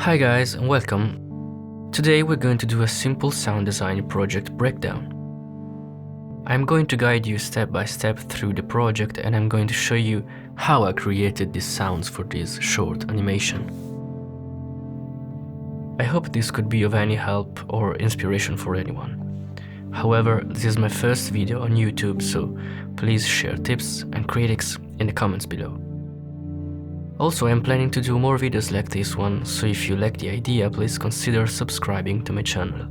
Hi guys and welcome. Today we're going to do a simple sound design project breakdown. I'm going to guide you step by step through the project and I'm going to show you how I created these sounds for this short animation. I hope this could be of any help or inspiration for anyone. However, this is my first video on YouTube, so please share tips and critics in the comments below. Also, I'm planning to do more videos like this one, so if you like the idea, please consider subscribing to my channel.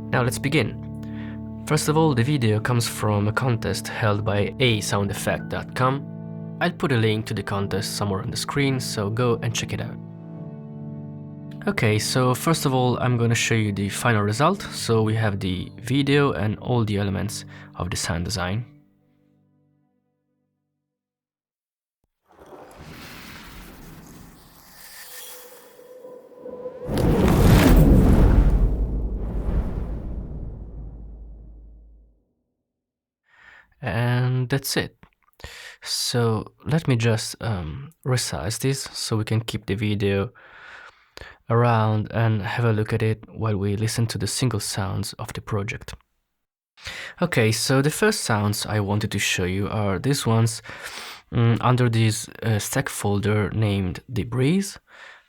Now let's begin. First of all, the video comes from a contest held by asoundeffect.com. I'll put a link to the contest somewhere on the screen, so go and check it out. Okay, so first of all, I'm going to show you the final result. So we have the video and all the elements of the sound design. And that's it. So let me just resize this so we can keep the video around and have a look at it while we listen to the single sounds of the project. Okay, so the first sounds I wanted to show you are these ones under this stack folder named Debris.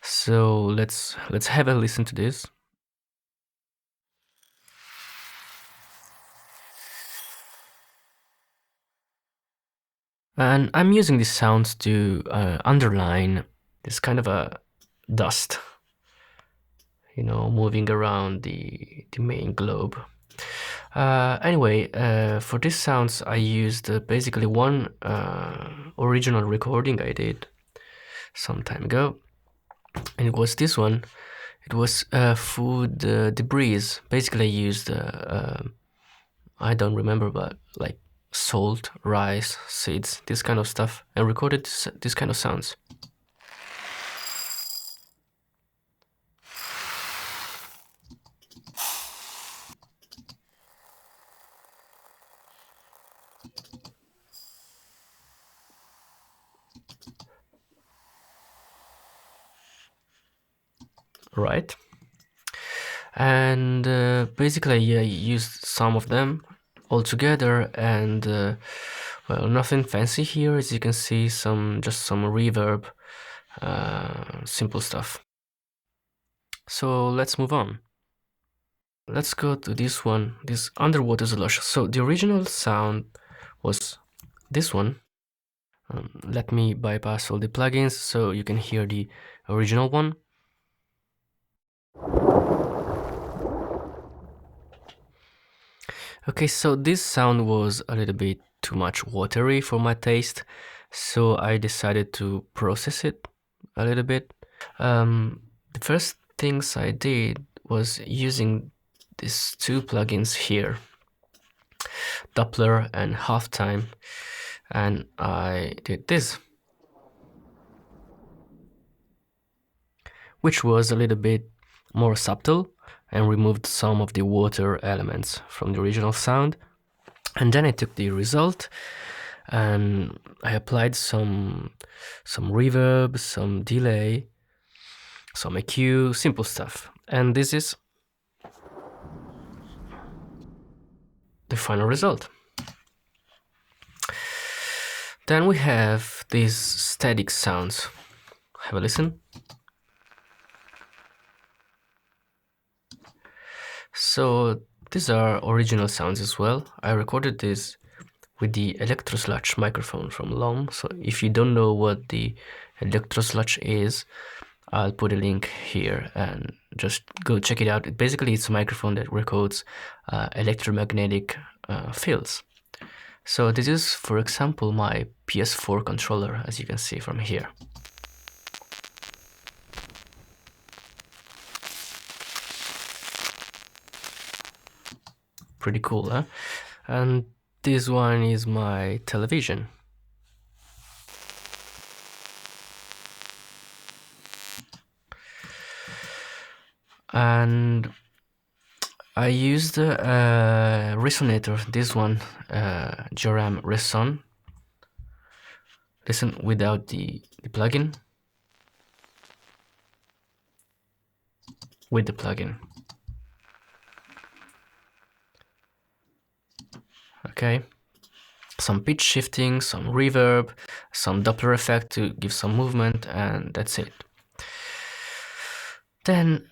So let's have a listen to this. And I'm using these sounds to underline this kind of a dust, you know, moving around the main globe. Anyway, for these sounds I used basically one original recording I did some time ago, and it was this one. It was food debris. Basically I used, I don't remember, but like salt, rice, seeds, this kind of stuff, and recorded this kind of sounds. Right, and basically I used some of them all together, and well, nothing fancy here, as you can see, just some reverb, simple stuff. So let's move on. Let's go to this one, this underwater slush. So the original sound was this one. Let me bypass all the plugins so you can hear the original one. Okay, so this sound was a little bit too much watery for my taste, so I decided to process it a little bit. The first things I did was using these two plugins here, Doppler and Halftime, and I did this, which was a little bit more subtle and removed some of the water elements from the original sound. And then I took the result and I applied some reverb, some delay, some EQ, simple stuff. And this is the final result. Then we have these static sounds. Have a listen. So these are original sounds as well. I recorded this with the Electro Sludge microphone from Lom. So if you don't know what the Electro Sludge is, I'll put a link here and just go check it out. Basically, it's a microphone that records electromagnetic fields. So this is, for example, my PS4 controller, as you can see from here. Pretty cool, huh? And this one is my television. And I used a resonator, this one, Joram Reson. Listen without the plugin. with the plugin. Okay, some pitch shifting, some reverb, some Doppler effect to give some movement, and that's it. Then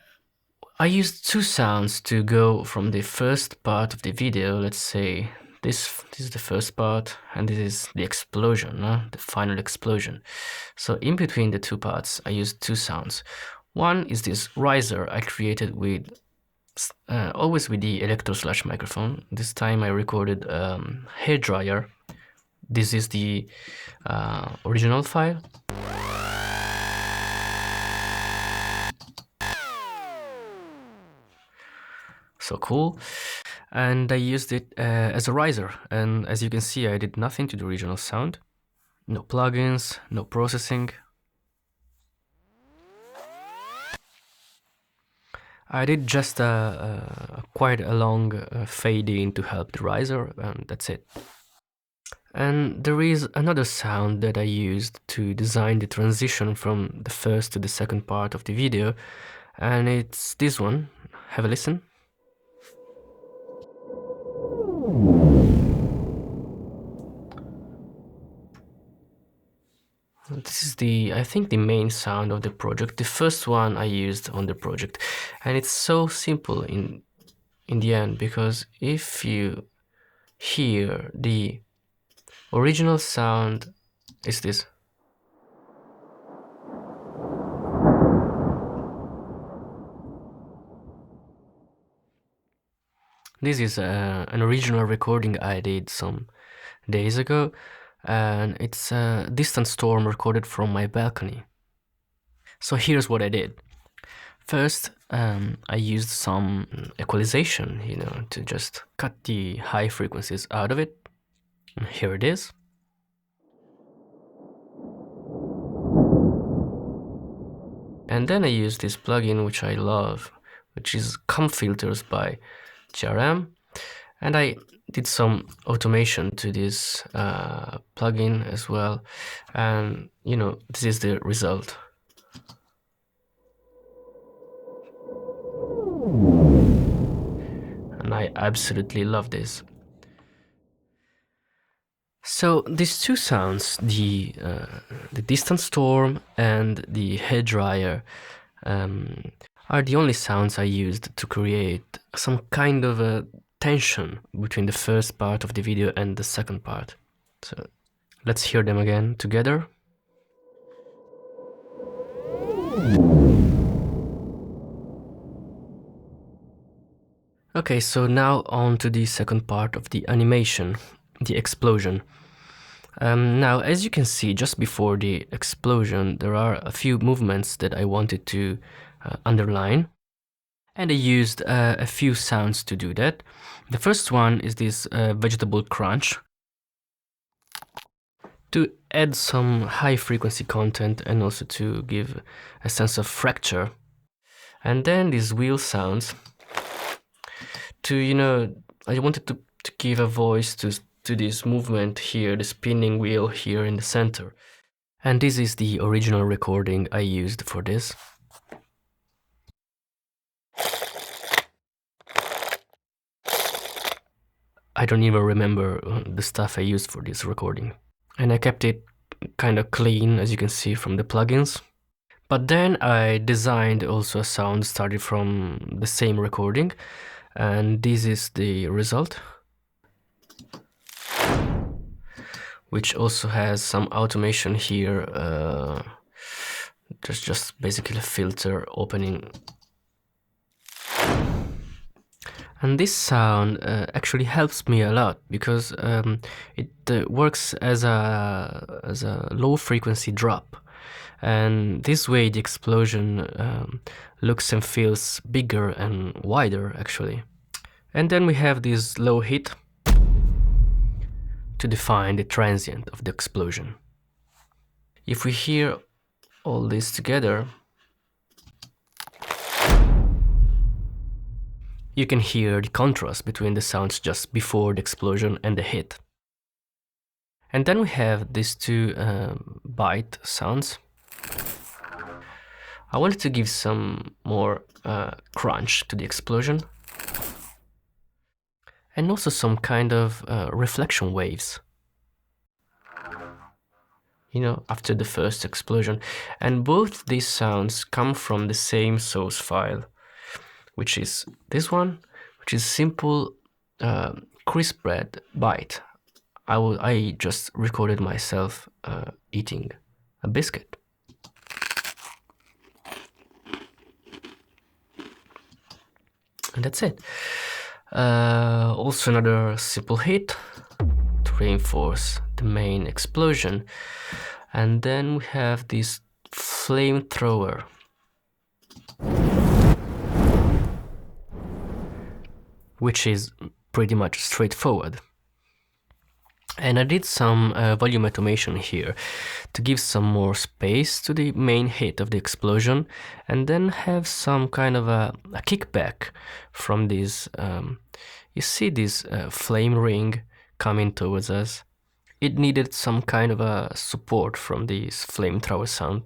I used two sounds to go from the first part of the video. Let's say this is the first part, and this is the explosion, the final explosion. So in between the two parts, I used two sounds. One is this riser I created with always with the Electro/ microphone. This time I recorded hair dryer. This is the original file. So cool. And I used it as a riser. And as you can see, I did nothing to the original sound. No plugins, no processing. I did just quite a long fade in to help the riser, and that's it. And there is another sound that I used to design the transition from the first to the second part of the video, and it's this one. Have a listen. This is I think the main sound of the project, the first one I used on the project, and it's so simple in the end, because if you hear the original sound is this. This is an original recording I did some days ago, and it's a distant storm recorded from my balcony. So here's what I did. First, I used some equalization, to just cut the high frequencies out of it. And here it is. And then I used this plugin, which I love, which is Com Filters by GRM. And I did some automation to this plugin as well. And, this is the result. And I absolutely love this. So these two sounds, the distant storm and the hair dryer, are the only sounds I used to create some kind of a tension between the first part of the video and the second part. So let's hear them again together. Okay, so now on to the second part of the animation, the explosion. Now, as you can see, just before the explosion, there are a few movements that I wanted to underline. And I used a few sounds to do that. The first one is this vegetable crunch, to add some high frequency content and also to give a sense of fracture. And then these wheel sounds to, I wanted to give a voice to this movement here, the spinning wheel here in the center. And this is the original recording I used for this. I don't even remember the stuff I used for this recording. And I kept it kind of clean, as you can see from the plugins. But then I designed also a sound started from the same recording, and this is the result, which also has some automation here. There's just basically a filter opening. And this sound actually helps me a lot, because it works as a low frequency drop, and this way the explosion looks and feels bigger and wider actually. And then we have this low hit to define the transient of the explosion. If we hear all this together, you can hear the contrast between the sounds just before the explosion and the hit. And then we have these two bite sounds. I wanted to give some more crunch to the explosion, and also some kind of reflection waves, you know, after the first explosion. And both these sounds come from the same source file, which is this one, which is simple crisp bread bite. I just recorded myself eating a biscuit. And that's it. Also another simple hit to reinforce the main explosion. And then we have this flamethrower, which is pretty much straightforward. And I did some volume automation here to give some more space to the main hit of the explosion, and then have some kind of a kickback from this. You see this flame ring coming towards us. It needed some kind of a support from this flamethrower sound,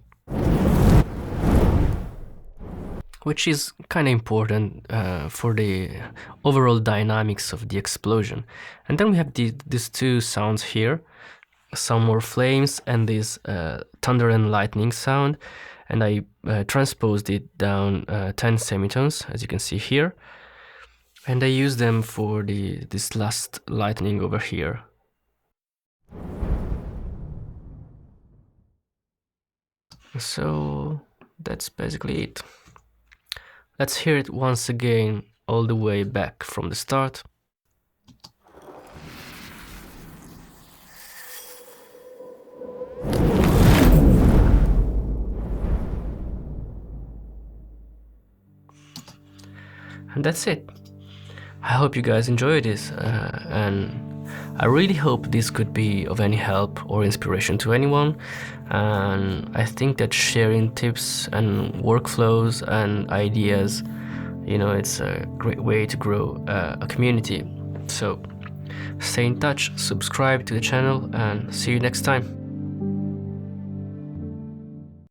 which is kind of important for the overall dynamics of the explosion. And then we have these two sounds here, some more flames and this thunder and lightning sound, and I transposed it down 10 semitones, as you can see here, and I use them for this last lightning over here. So that's basically it. Let's hear it once again, all the way back from the start. And that's it. I hope you guys enjoyed this, and I really hope this could be of any help or inspiration to anyone. And I think that sharing tips and workflows and ideas, you know, it's a great way to grow a community. So stay in touch, subscribe to the channel, and see you next time.